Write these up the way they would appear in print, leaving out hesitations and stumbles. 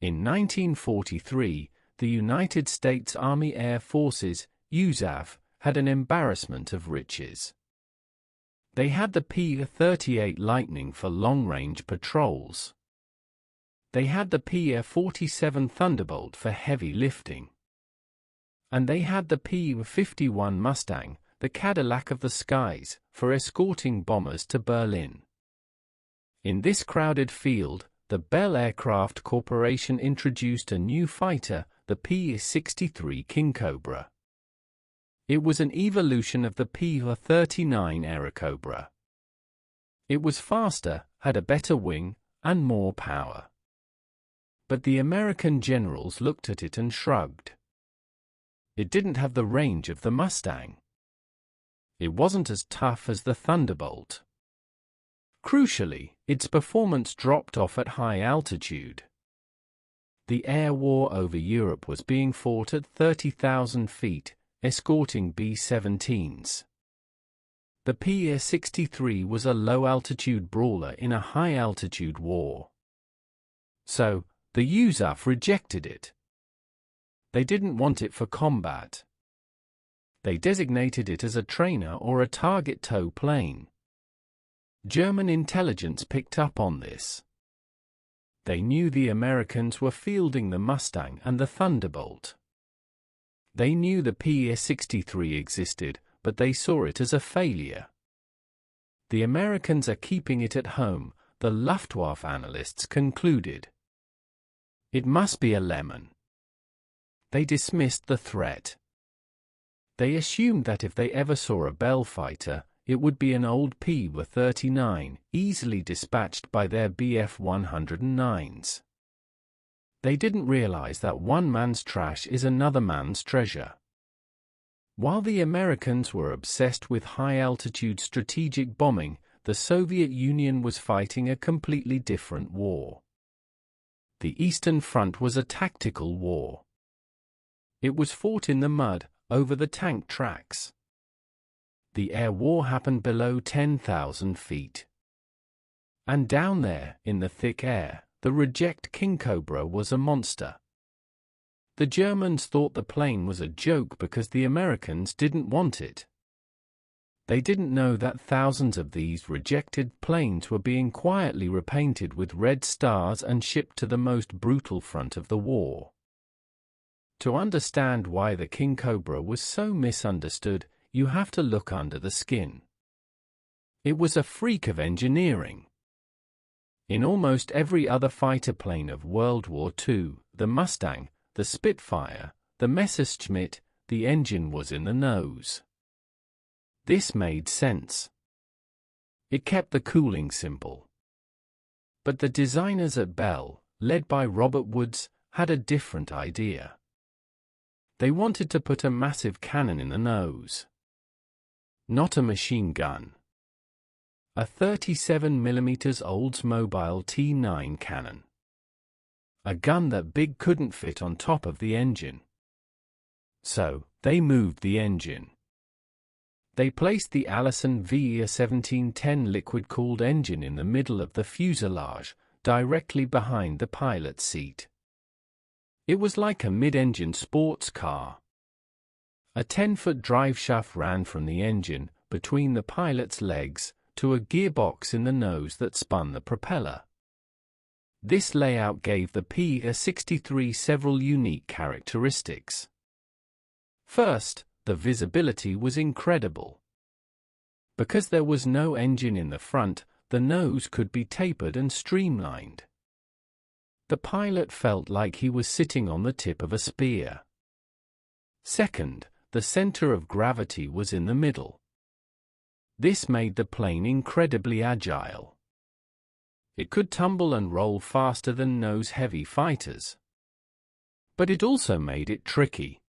In 1943, the United States Army Air Forces, USAF, had an embarrassment of riches. They had the P-38 Lightning for long-range patrols. They had the P-47 Thunderbolt for heavy lifting. And they had the P-51 Mustang, the Cadillac of the skies, for escorting bombers to Berlin. In this crowded field, the Bell Aircraft Corporation introduced a new fighter, the P-63 Kingcobra. It was an evolution of the P-39 Airacobra. It was faster, had a better wing, and more power. But the American generals looked at it and shrugged. It didn't have the range of the Mustang. It wasn't as tough as the Thunderbolt. Crucially, its performance dropped off at high altitude. The air war over Europe was being fought at 30,000 feet, escorting B-17s. The P-63 was a low-altitude brawler in a high-altitude war. So, the USAF rejected it. They didn't want it for combat. They designated it as a trainer or a target tow plane. German intelligence picked up on this. They knew the Americans were fielding the Mustang and the Thunderbolt. They knew the P-63 existed, but they saw it as a failure. The Americans are keeping it at home, the Luftwaffe analysts concluded. It must be a lemon. They dismissed the threat. They assumed that if they ever saw a Bell fighter, it would be an old P-39, easily dispatched by their Bf-109s. They didn't realize that one man's trash is another man's treasure. While the Americans were obsessed with high-altitude strategic bombing, the Soviet Union was fighting a completely different war. The Eastern Front was a tactical war. It was fought in the mud, over the tank tracks. The air war happened below 10,000 feet. And down there, in the thick air, the reject Kingcobra was a monster. The Germans thought the plane was a joke because the Americans didn't want it. They didn't know that thousands of these rejected planes were being quietly repainted with red stars and shipped to the most brutal front of the war. To understand why the Kingcobra was so misunderstood, you have to look under the skin. It was a freak of engineering. In almost every other fighter plane of World War II, the Mustang, the Spitfire, the Messerschmitt, the engine was in the nose. This made sense. It kept the cooling simple. But the designers at Bell, led by Robert Woods, had a different idea. They wanted to put a massive cannon in the nose. Not a machine gun. A 37mm Oldsmobile T9 cannon. A gun that big couldn't fit on top of the engine. So, they moved the engine. They placed the Allison V1710 liquid-cooled engine in the middle of the fuselage, directly behind the pilot's seat. It was like a mid-engine sports car. A 10-foot driveshaft ran from the engine, between the pilot's legs, to a gearbox in the nose that spun the propeller. This layout gave the P-63 several unique characteristics. First, the visibility was incredible. Because there was no engine in the front, the nose could be tapered and streamlined. The pilot felt like he was sitting on the tip of a spear. Second, the center of gravity was in the middle. This made the plane incredibly agile. It could tumble and roll faster than nose-heavy fighters. But it also made it tricky.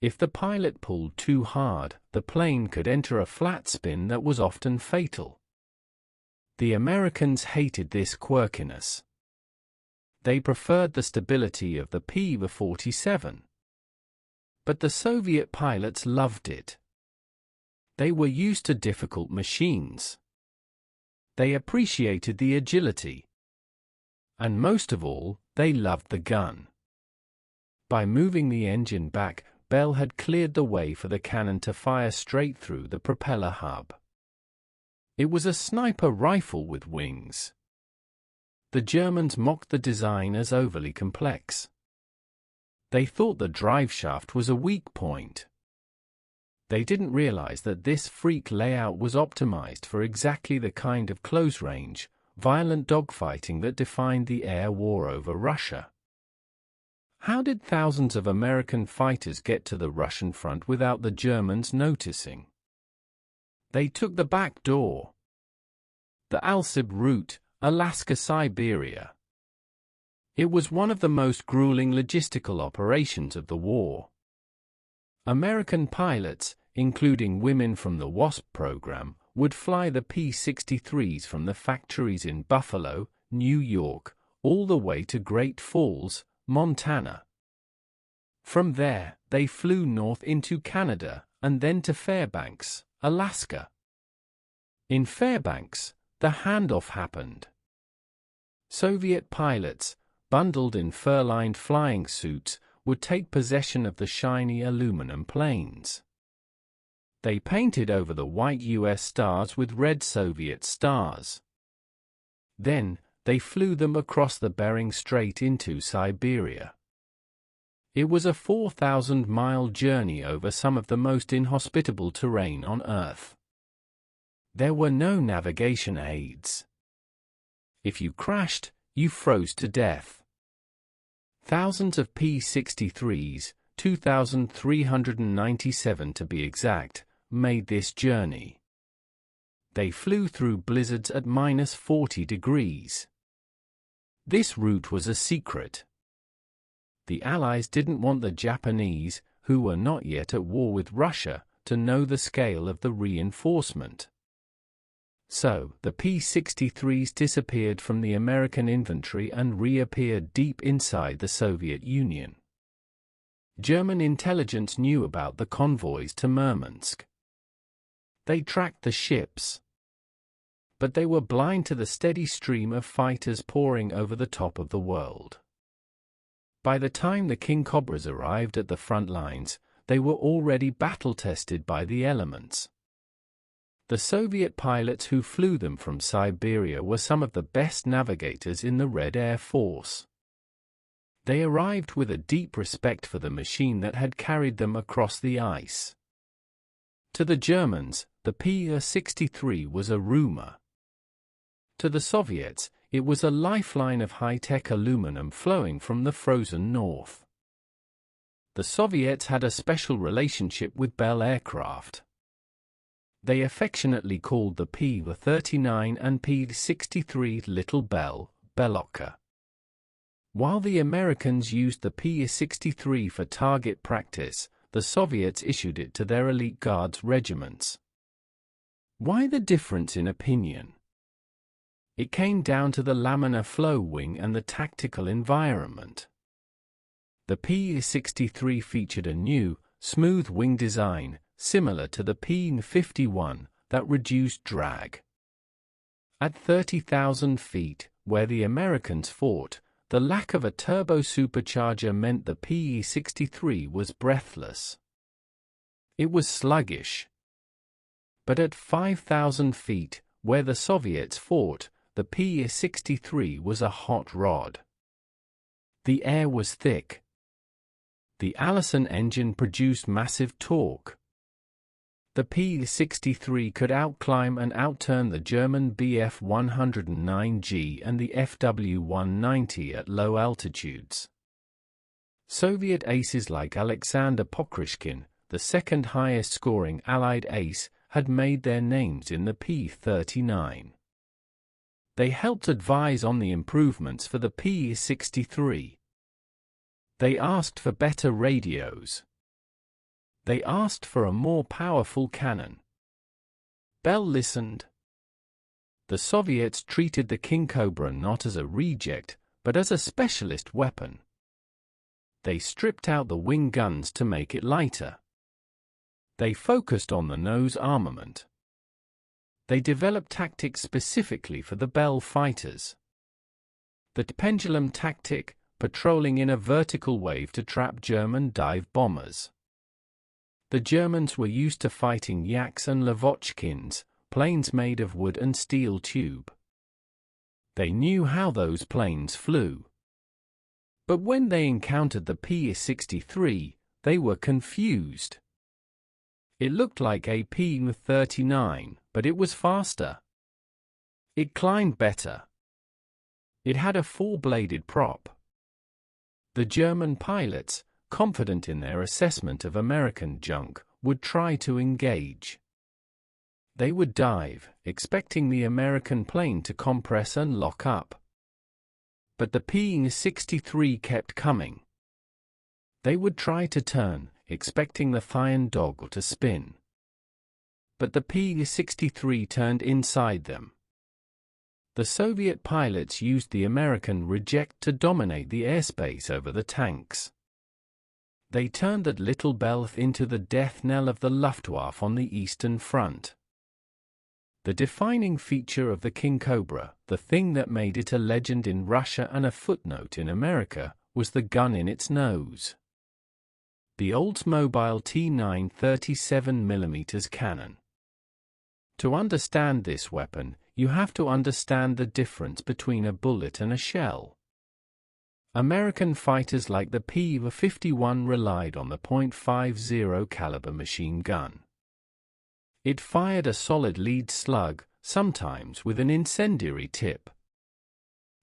If the pilot pulled too hard, the plane could enter a flat spin that was often fatal. The Americans hated this quirkiness. They preferred the stability of the P-47. But the Soviet pilots loved it. They were used to difficult machines. They appreciated the agility. And most of all, they loved the gun. By moving the engine back, Bell had cleared the way for the cannon to fire straight through the propeller hub. It was a sniper rifle with wings. The Germans mocked the design as overly complex. They thought the driveshaft was a weak point. They didn't realize that this freak layout was optimized for exactly the kind of close-range, violent dogfighting that defined the air war over Russia. How did thousands of American fighters get to the Russian front without the Germans noticing? They took the back door. The Alsib route, Alaska-Siberia. It was one of the most grueling logistical operations of the war. American pilots, including women from the WASP program, would fly the P-63s from the factories in Buffalo, New York, all the way to Great Falls, Montana. From there, they flew north into Canada, and then to Fairbanks, Alaska. In Fairbanks, the handoff happened. Soviet pilots, bundled in fur-lined flying suits, would take possession of the shiny aluminum planes. They painted over the white US stars with red Soviet stars. Then, they flew them across the Bering Strait into Siberia. It was a 4,000-mile journey over some of the most inhospitable terrain on Earth. There were no navigation aids. If you crashed, you froze to death. Thousands of P-63s, 2,397 to be exact, made this journey. They flew through blizzards at -40 degrees. This route was a secret. The Allies didn't want the Japanese, who were not yet at war with Russia, to know the scale of the reinforcement. So, the P-63s disappeared from the American inventory and reappeared deep inside the Soviet Union. German intelligence knew about the convoys to Murmansk. They tracked the ships. But they were blind to the steady stream of fighters pouring over the top of the world. By the time the Kingcobras arrived at the front lines, they were already battle-tested by the elements. The Soviet pilots who flew them from Siberia were some of the best navigators in the Red Air Force. They arrived with a deep respect for the machine that had carried them across the ice. To the Germans, the P-63 was a rumor. To the Soviets, it was a lifeline of high-tech aluminum flowing from the frozen north. The Soviets had a special relationship with Bell aircraft. They affectionately called the P-39 and P-63 Little Bell, Belokka. While the Americans used the P-63 for target practice, the Soviets issued it to their elite guards regiments. Why the difference in opinion? It came down to the laminar flow wing and the tactical environment. The P-63 featured a new, smooth wing design, similar to the P-51, that reduced drag. At 30,000 feet, where the Americans fought, the lack of a turbo supercharger meant the P-63 was breathless. It was sluggish. But at 5,000 feet, where the Soviets fought, the P-63 was a hot rod. The air was thick. The Allison engine produced massive torque. The P-63 could outclimb and outturn the German Bf-109G and the Fw-190 at low altitudes. Soviet aces like Alexander Pokryshkin, the second highest scoring Allied ace, had made their names in the P-39. They helped advise on the improvements for the P-63. They asked for better radios. They asked for a more powerful cannon. Bell listened. The Soviets treated the Kingcobra not as a reject, but as a specialist weapon. They stripped out the wing guns to make it lighter. They focused on the nose armament. They developed tactics specifically for the Bell fighters. The pendulum tactic, patrolling in a vertical wave to trap German dive bombers. The Germans were used to fighting Yaks and Lavochkins, planes made of wood and steel tube. They knew how those planes flew. But when they encountered the P-63, they were confused. It looked like a P-39, but it was faster. It climbed better. It had a four-bladed prop. The German pilots, confident in their assessment of American junk, would try to engage. They would dive, expecting the American plane to compress and lock up. But the P-63 kept coming. They would try to turn, expecting the Flying Dog to spin. But the P-63 turned inside them. The Soviet pilots used the American reject to dominate the airspace over the tanks. They turned that little Bell into the death knell of the Luftwaffe on the Eastern Front. The defining feature of the Kingcobra, the thing that made it a legend in Russia and a footnote in America, was the gun in its nose. The Oldsmobile T9 37mm cannon. To understand this weapon, you have to understand the difference between a bullet and a shell. American fighters like the P-51 relied on the .50 caliber machine gun. It fired a solid lead slug, sometimes with an incendiary tip.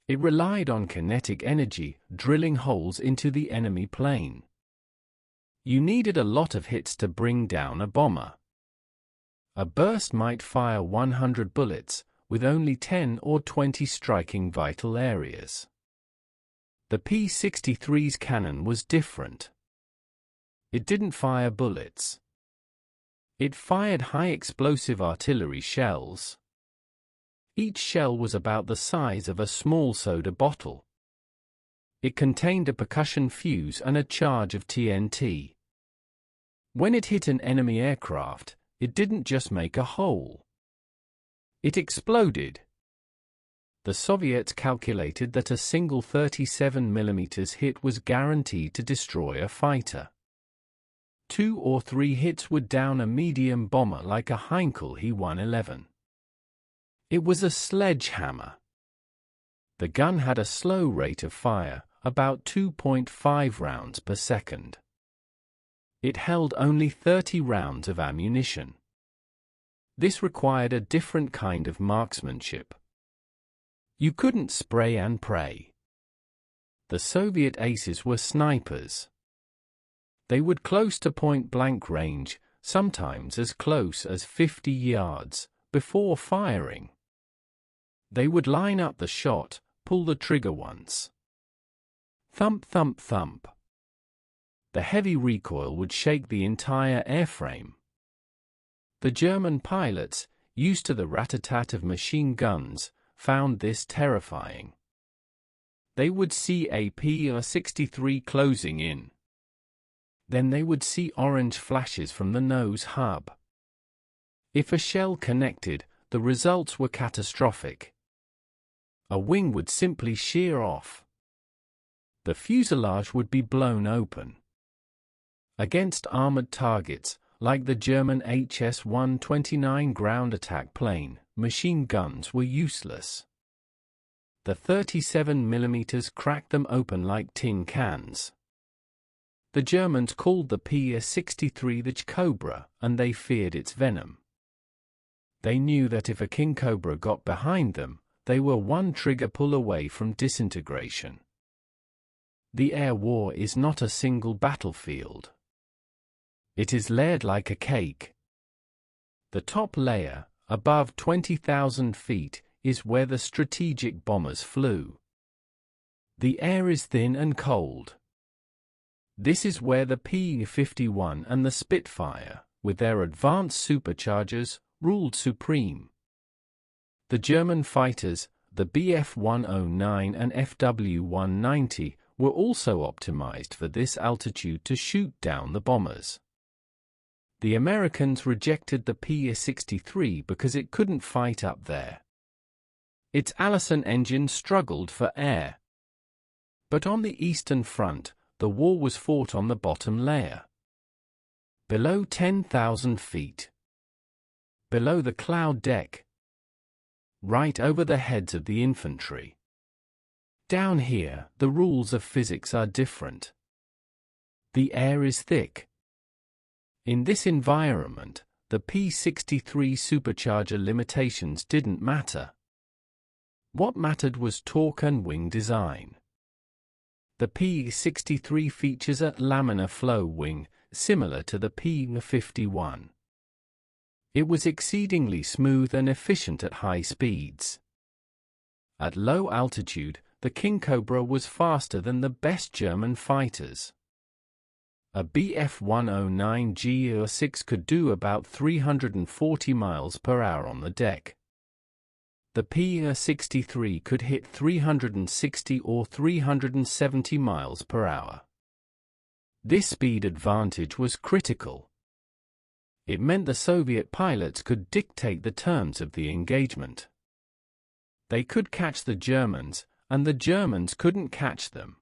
It relied on kinetic energy, drilling holes into the enemy plane. You needed a lot of hits to bring down a bomber. A burst might fire 100 bullets, with only 10 or 20 striking vital areas. The P-63's cannon was different. It didn't fire bullets. It fired high-explosive artillery shells. Each shell was about the size of a small soda bottle. It contained a percussion fuse and a charge of TNT. When it hit an enemy aircraft, it didn't just make a hole. It exploded. The Soviets calculated that a single 37mm hit was guaranteed to destroy a fighter. 2 or 3 hits would down a medium bomber like a Heinkel He-111. It was a sledgehammer. The gun had a slow rate of fire, about 2.5 rounds per second. It held only 30 rounds of ammunition. This required a different kind of marksmanship. You couldn't spray and pray. The Soviet aces were snipers. They would close to point-blank range, sometimes as close as 50 yards, before firing. They would line up the shot, pull the trigger once. Thump, thump, thump. The heavy recoil would shake the entire airframe. The German pilots, used to the rat-a-tat of machine guns, found this terrifying. They would see a P-63 closing in. Then they would see orange flashes from the nose hub. If a shell connected, the results were catastrophic. A wing would simply shear off. The fuselage would be blown open. Against armored targets, like the German HS-129 ground attack plane, machine guns were useless. The 37mm cracked them open like tin cans. The Germans called the P-63 the Kingcobra, and they feared its venom. They knew that if a Kingcobra got behind them, they were one trigger pull away from disintegration. The air war is not a single battlefield. It is layered like a cake. The top layer, above 20,000 feet, is where the strategic bombers flew. The air is thin and cold. This is where the P-51 and the Spitfire, with their advanced superchargers, ruled supreme. The German fighters, the Bf-109 and Fw-190, were also optimized for this altitude to shoot down the bombers. The Americans rejected the P-63 because it couldn't fight up there. Its Allison engine struggled for air. But on the Eastern Front, the war was fought on the bottom layer. Below 10,000 feet. Below the cloud deck. Right over the heads of the infantry. Down here, the rules of physics are different. The air is thick. In this environment, the P-63 supercharger limitations didn't matter. What mattered was torque and wing design. The P-63 features a laminar flow wing, similar to the P-51. It was exceedingly smooth and efficient at high speeds. At low altitude, the Kingcobra was faster than the best German fighters. A Bf-109G-06 could do about 340 miles per hour on the deck. The P-63 could hit 360 or 370 miles per hour. This speed advantage was critical. It meant the Soviet pilots could dictate the terms of the engagement. They could catch the Germans, and the Germans couldn't catch them.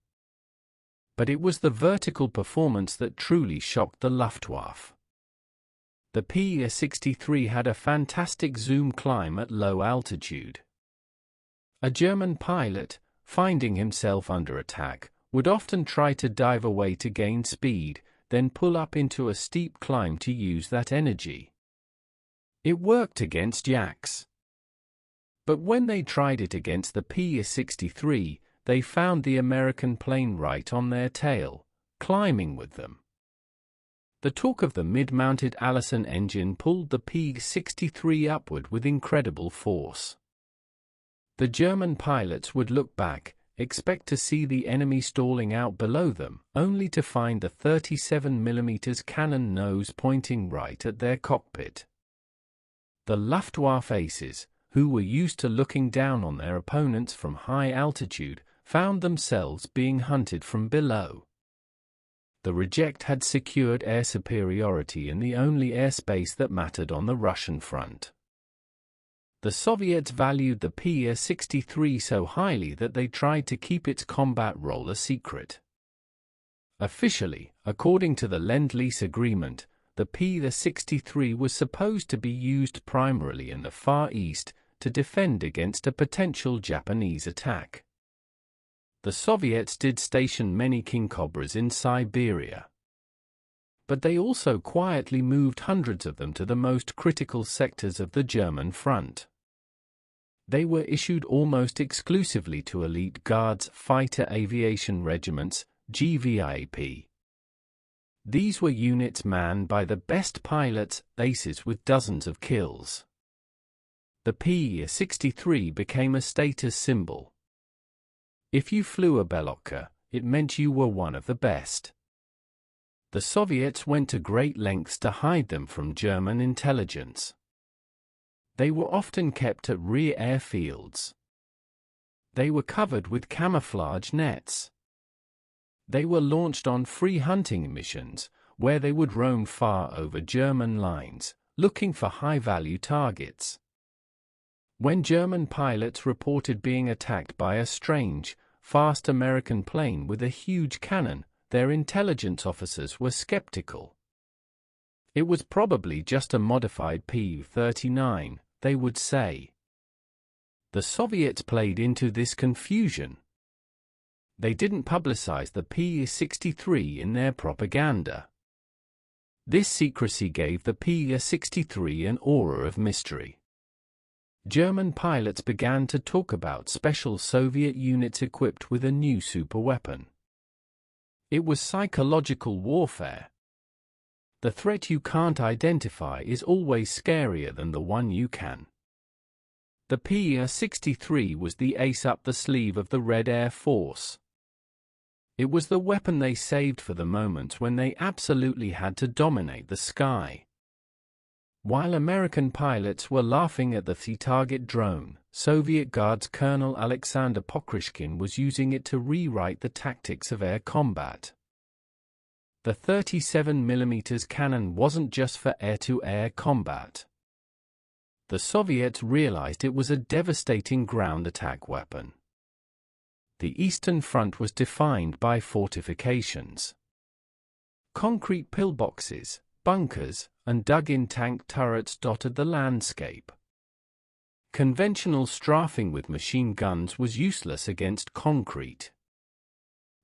But it was the vertical performance that truly shocked the Luftwaffe. The P-63 had a fantastic zoom climb at low altitude. A German pilot, finding himself under attack, would often try to dive away to gain speed, then pull up into a steep climb to use that energy. It worked against Yaks. But when they tried it against the P-63, they found the American plane right on their tail, climbing with them. The torque of the mid-mounted Allison engine pulled the P-63 upward with incredible force. The German pilots would look back, expect to see the enemy stalling out below them, only to find the 37mm cannon nose pointing right at their cockpit. The Luftwaffe aces, who were used to looking down on their opponents from high altitude, found themselves being hunted from below. The reject had secured air superiority in the only airspace that mattered on the Russian front. The Soviets valued the P-63 so highly that they tried to keep its combat role a secret. Officially, according to the Lend-Lease agreement, the P-63 was supposed to be used primarily in the Far East to defend against a potential Japanese attack. The Soviets did station many Kingcobras in Siberia. But they also quietly moved hundreds of them to the most critical sectors of the German front. They were issued almost exclusively to elite Guards Fighter Aviation Regiments, GVIP. These were units manned by the best pilots, aces with dozens of kills. The P-63 became a status symbol. If you flew a Mediocre, it meant you were one of the best. The Soviets went to great lengths to hide them from German intelligence. They were often kept at rear airfields. They were covered with camouflage nets. They were launched on free hunting missions, where they would roam far over German lines, looking for high-value targets. When German pilots reported being attacked by a strange, fast American plane with a huge cannon, their intelligence officers were skeptical. It was probably just a modified P-39, they would say. The Soviets played into this confusion. They didn't publicize the P-63 in their propaganda. This secrecy gave the P-63 an aura of mystery. German pilots began to talk about special Soviet units equipped with a new superweapon. It was psychological warfare. The threat you can't identify is always scarier than the one you can. The P-63 was the ace up the sleeve of the Red Air Force. It was the weapon they saved for the moments when they absolutely had to dominate the sky. While American pilots were laughing at the target drone, Soviet Guards Colonel Alexander Pokryshkin was using it to rewrite the tactics of air combat. The 37mm cannon wasn't just for air-to-air combat. The Soviets realized it was a devastating ground attack weapon. the eastern front was defined by fortifications. Concrete pillboxes, bunkers, and dug-in tank turrets dotted the landscape. Conventional strafing with machine guns was useless against concrete.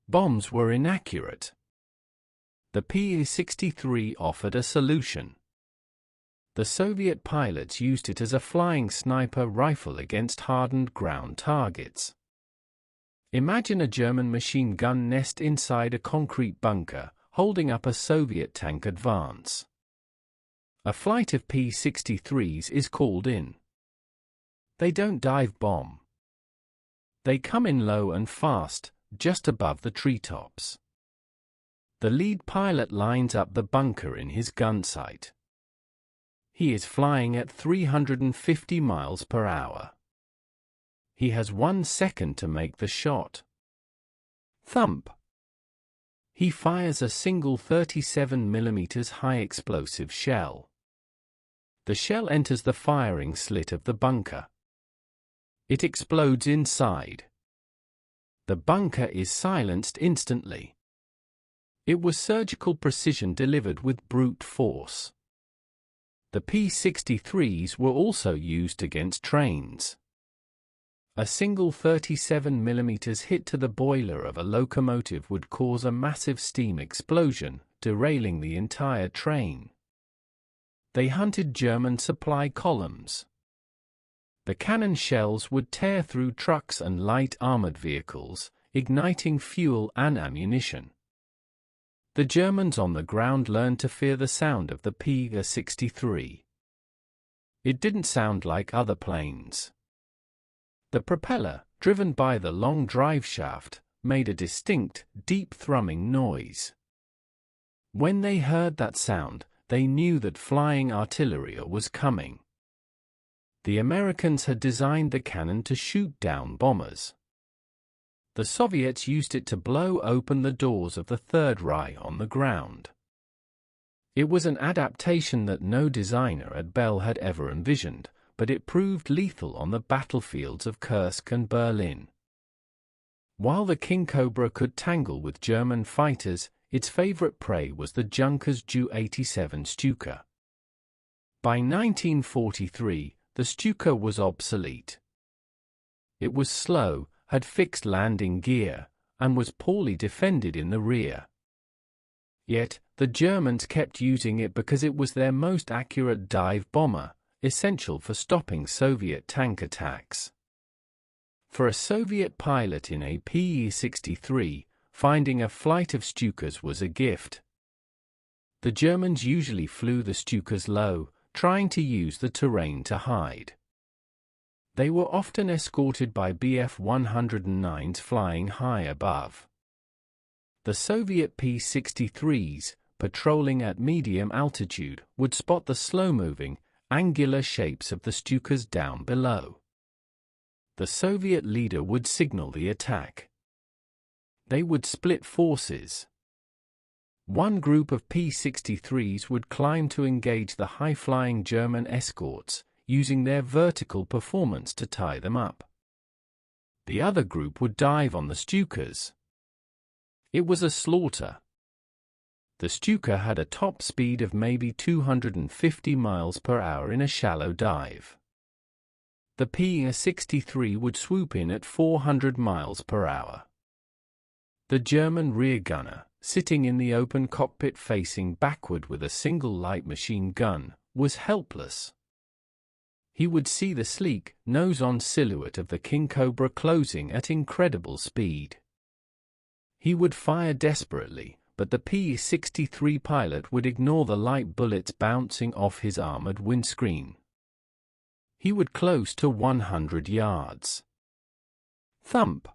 Bombs were inaccurate. The P-63 offered a solution. The Soviet pilots used it as a flying sniper rifle against hardened ground targets. Imagine a German machine gun nest inside a concrete bunker, holding up a Soviet tank advance. A flight of P-63s is called in. They don't dive bomb. They come in low and fast, just above the treetops. The lead pilot lines up the bunker in his gun sight. He is flying at 350 miles per hour. He has 1 second to make the shot. Thump. He fires a single 37mm high explosive shell. The shell enters the firing slit of the bunker. It explodes inside. The bunker is silenced instantly. It was surgical precision delivered with brute force. The P-63s were also used against trains. A single 37mm hit to the boiler of a locomotive would cause a massive steam explosion, derailing the entire train. They hunted German supply columns. The cannon shells would tear through trucks and light armored vehicles, igniting fuel and ammunition. The Germans on the ground learned to fear the sound of the P-63. It didn't sound like other planes. The propeller, driven by the long drive shaft, made a distinct, deep thrumming noise. When they heard that sound, they knew that flying artillery was coming. The Americans had designed the cannon to shoot down bombers. The Soviets used it to blow open the doors of the Third Reich on the ground. It was an adaptation that no designer at Bell had ever envisioned, but it proved lethal on the battlefields of Kursk and Berlin. While the Kingcobra could tangle with German fighters, its favorite prey was the Junkers Ju-87 Stuka. By 1943, the Stuka was obsolete. It was slow, had fixed landing gear, and was poorly defended in the rear. Yet, the Germans kept using it because it was their most accurate dive bomber, essential for stopping Soviet tank attacks. For a Soviet pilot in a P-63, finding a flight of Stukas was a gift. The Germans usually flew the Stukas low, trying to use the terrain to hide. They were often escorted by Bf-109s flying high above. The Soviet P-63s, patrolling at medium altitude, would spot the slow-moving, angular shapes of the Stukas down below. The Soviet leader would signal the attack. They would split forces. One group of P-63s would climb to engage the high-flying German escorts, using their vertical performance to tie them up. The other group would dive on the Stukas. It was a slaughter. The Stuka had a top speed of maybe 250 miles per hour in a shallow dive. The P-63 would swoop in at 400 miles per hour. The German rear gunner, sitting in the open cockpit facing backward with a single light machine gun, was helpless. He would see the sleek, nose-on silhouette of the Kingcobra closing at incredible speed. He would fire desperately, but the P-63 pilot would ignore the light bullets bouncing off his armored windscreen. He would close to 100 yards. Thump!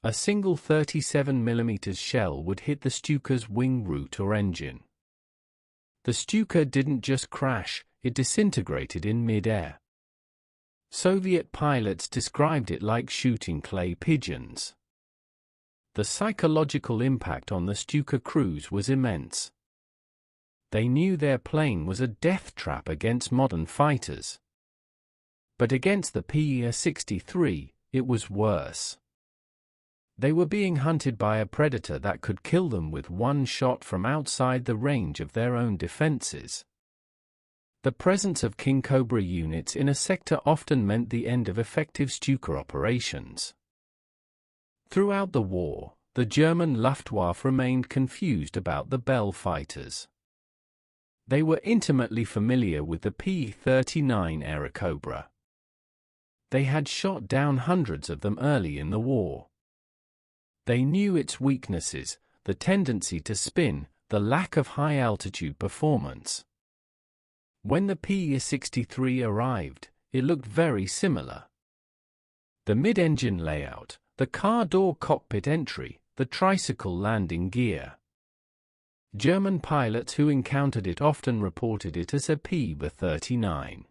A single 37mm shell would hit the Stuka's wing root or engine. The Stuka didn't just crash, it disintegrated in mid-air. Soviet pilots described it like shooting clay pigeons. The psychological impact on the Stuka crews was immense. They knew their plane was a death trap against modern fighters. But against the P-63, it was worse. They were being hunted by a predator that could kill them with one shot from outside the range of their own defenses. The presence of Kingcobra units in a sector often meant the end of effective Stuka operations. Throughout the war, the German Luftwaffe remained confused about the Bell fighters. They were intimately familiar with the P-39 Airacobra. They had shot down hundreds of them early in the war. They knew its weaknesses, the tendency to spin, the lack of high-altitude performance. When the P-63 arrived, it looked very similar. The mid-engine layout, the car door cockpit entry, the tricycle landing gear. German pilots who encountered it often reported it as a P-39.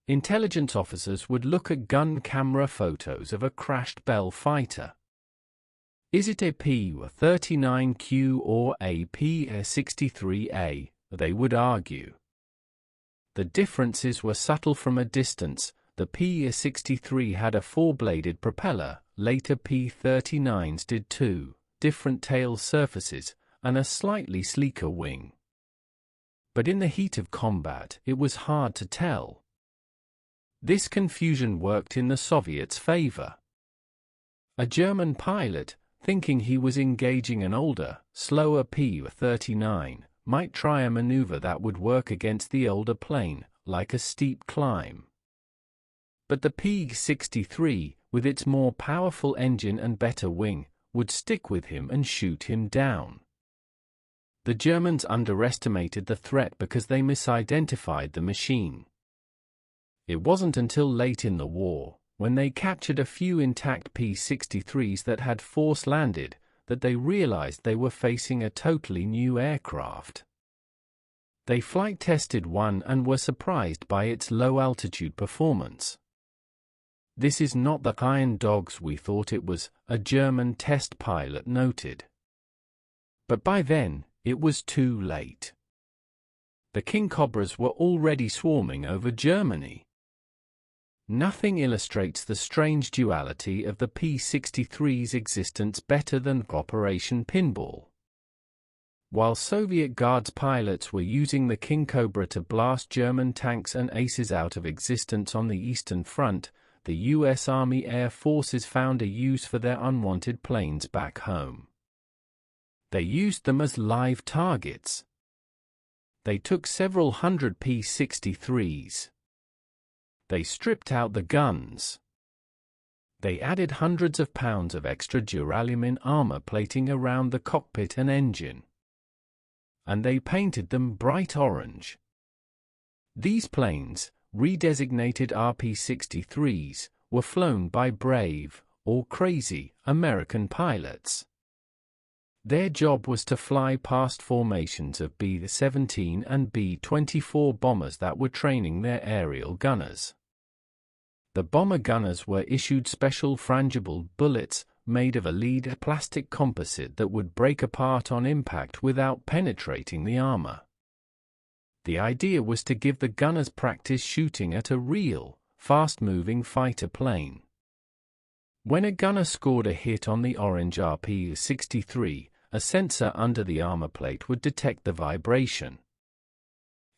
Intelligence officers would look at gun camera photos of a crashed Bell fighter. Is it a P-39Q or a P-63A? They would argue. The differences were subtle from a distance. The P-63 had a four-bladed propeller, later P-39s did too, different tail surfaces, and a slightly sleeker wing. But in the heat of combat, it was hard to tell. This confusion worked in the Soviets' favor. A German pilot, thinking he was engaging an older, slower P-39, might try a maneuver that would work against the older plane, like a steep climb. But the P-63, with its more powerful engine and better wing, would stick with him and shoot him down. The Germans underestimated the threat because they misidentified the machine. It wasn't until late in the war, when they captured a few intact P-63s that had force-landed, that they realized they were facing a totally new aircraft. They flight-tested one and were surprised by its low-altitude performance. "This is not the iron dogs we thought it was," a German test pilot noted. But by then, it was too late. The Kingcobras were already swarming over Germany. Nothing illustrates the strange duality of the P-63's existence better than Operation Pinball. While Soviet Guards pilots were using the Kingcobra to blast German tanks and aces out of existence on the Eastern Front, the U.S. Army Air Forces found a use for their unwanted planes back home. They used them as live targets. They took several hundred P-63s. They stripped out the guns. They added hundreds of pounds of extra duralumin armor plating around the cockpit and engine. And they painted them bright orange. These planes, redesignated RP-63s, were flown by brave, or crazy, American pilots. Their job was to fly past formations of B-17 and B-24 bombers that were training their aerial gunners. The bomber gunners were issued special frangible bullets made of a lead plastic composite that would break apart on impact without penetrating the armor. The idea was to give the gunners practice shooting at a real, fast-moving fighter plane. When a gunner scored a hit on the orange RP-63, a sensor under the armor plate would detect the vibration.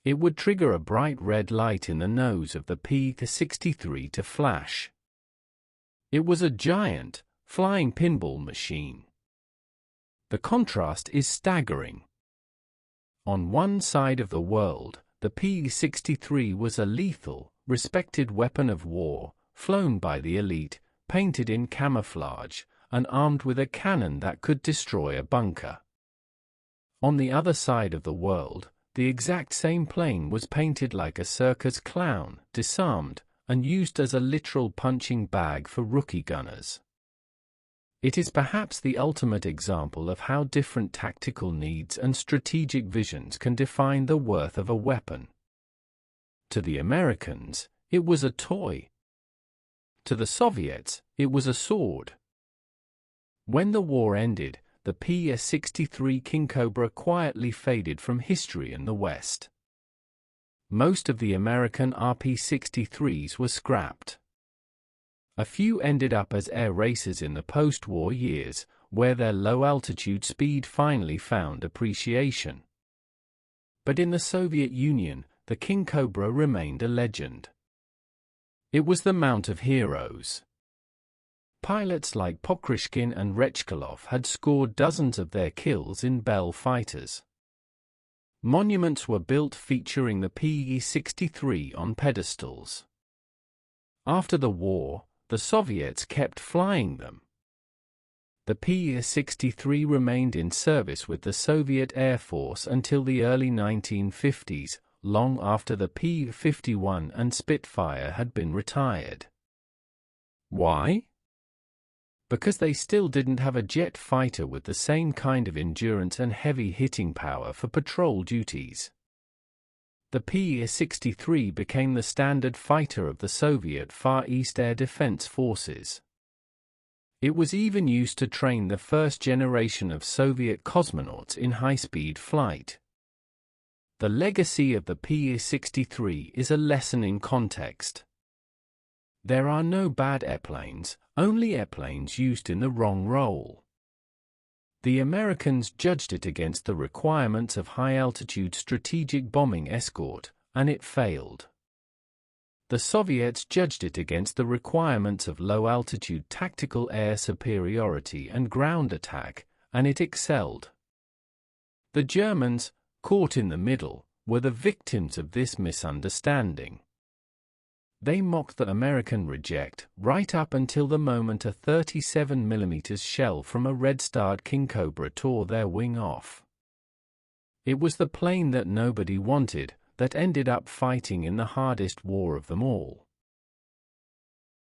It would trigger a bright red light in the nose of the P-63 to flash. It was a giant, flying pinball machine. The contrast is staggering. On one side of the world, the P-63 was a lethal, respected weapon of war, flown by the elite, painted in camouflage, and armed with a cannon that could destroy a bunker. On the other side of the world, the exact same plane was painted like a circus clown, disarmed, and used as a literal punching bag for rookie gunners. It is perhaps the ultimate example of how different tactical needs and strategic visions can define the worth of a weapon. To the Americans, it was a toy. To the Soviets, it was a sword. When the war ended, the P-63 Kingcobra quietly faded from history in the West. Most of the American RP-63s were scrapped. A few ended up as air racers in the post-war years, where their low-altitude speed finally found appreciation. But in the Soviet Union, the Kingcobra remained a legend. It was the mount of heroes. Pilots like Pokrishkin and Rechkolov had scored dozens of their kills in Bell fighters. Monuments were built featuring the P-63 on pedestals. After the war, the Soviets kept flying them. The P-63 remained in service with the Soviet Air Force until the early 1950s, long after the P-51 and Spitfire had been retired. Why? Because they still didn't have a jet fighter with the same kind of endurance and heavy hitting power for patrol duties. The P-63 became the standard fighter of the Soviet Far East Air Defense Forces. It was even used to train the first generation of Soviet cosmonauts in high-speed flight. The legacy of the P-63 is a lesson in context. There are no bad airplanes, only airplanes used in the wrong role. The Americans judged it against the requirements of high-altitude strategic bombing escort, and it failed. The Soviets judged it against the requirements of low-altitude tactical air superiority and ground attack, and it excelled. The Germans, caught in the middle, were the victims of this misunderstanding. They mocked the American reject right up until the moment a 37mm shell from a red-starred Kingcobra tore their wing off. It was the plane that nobody wanted that ended up fighting in the hardest war of them all.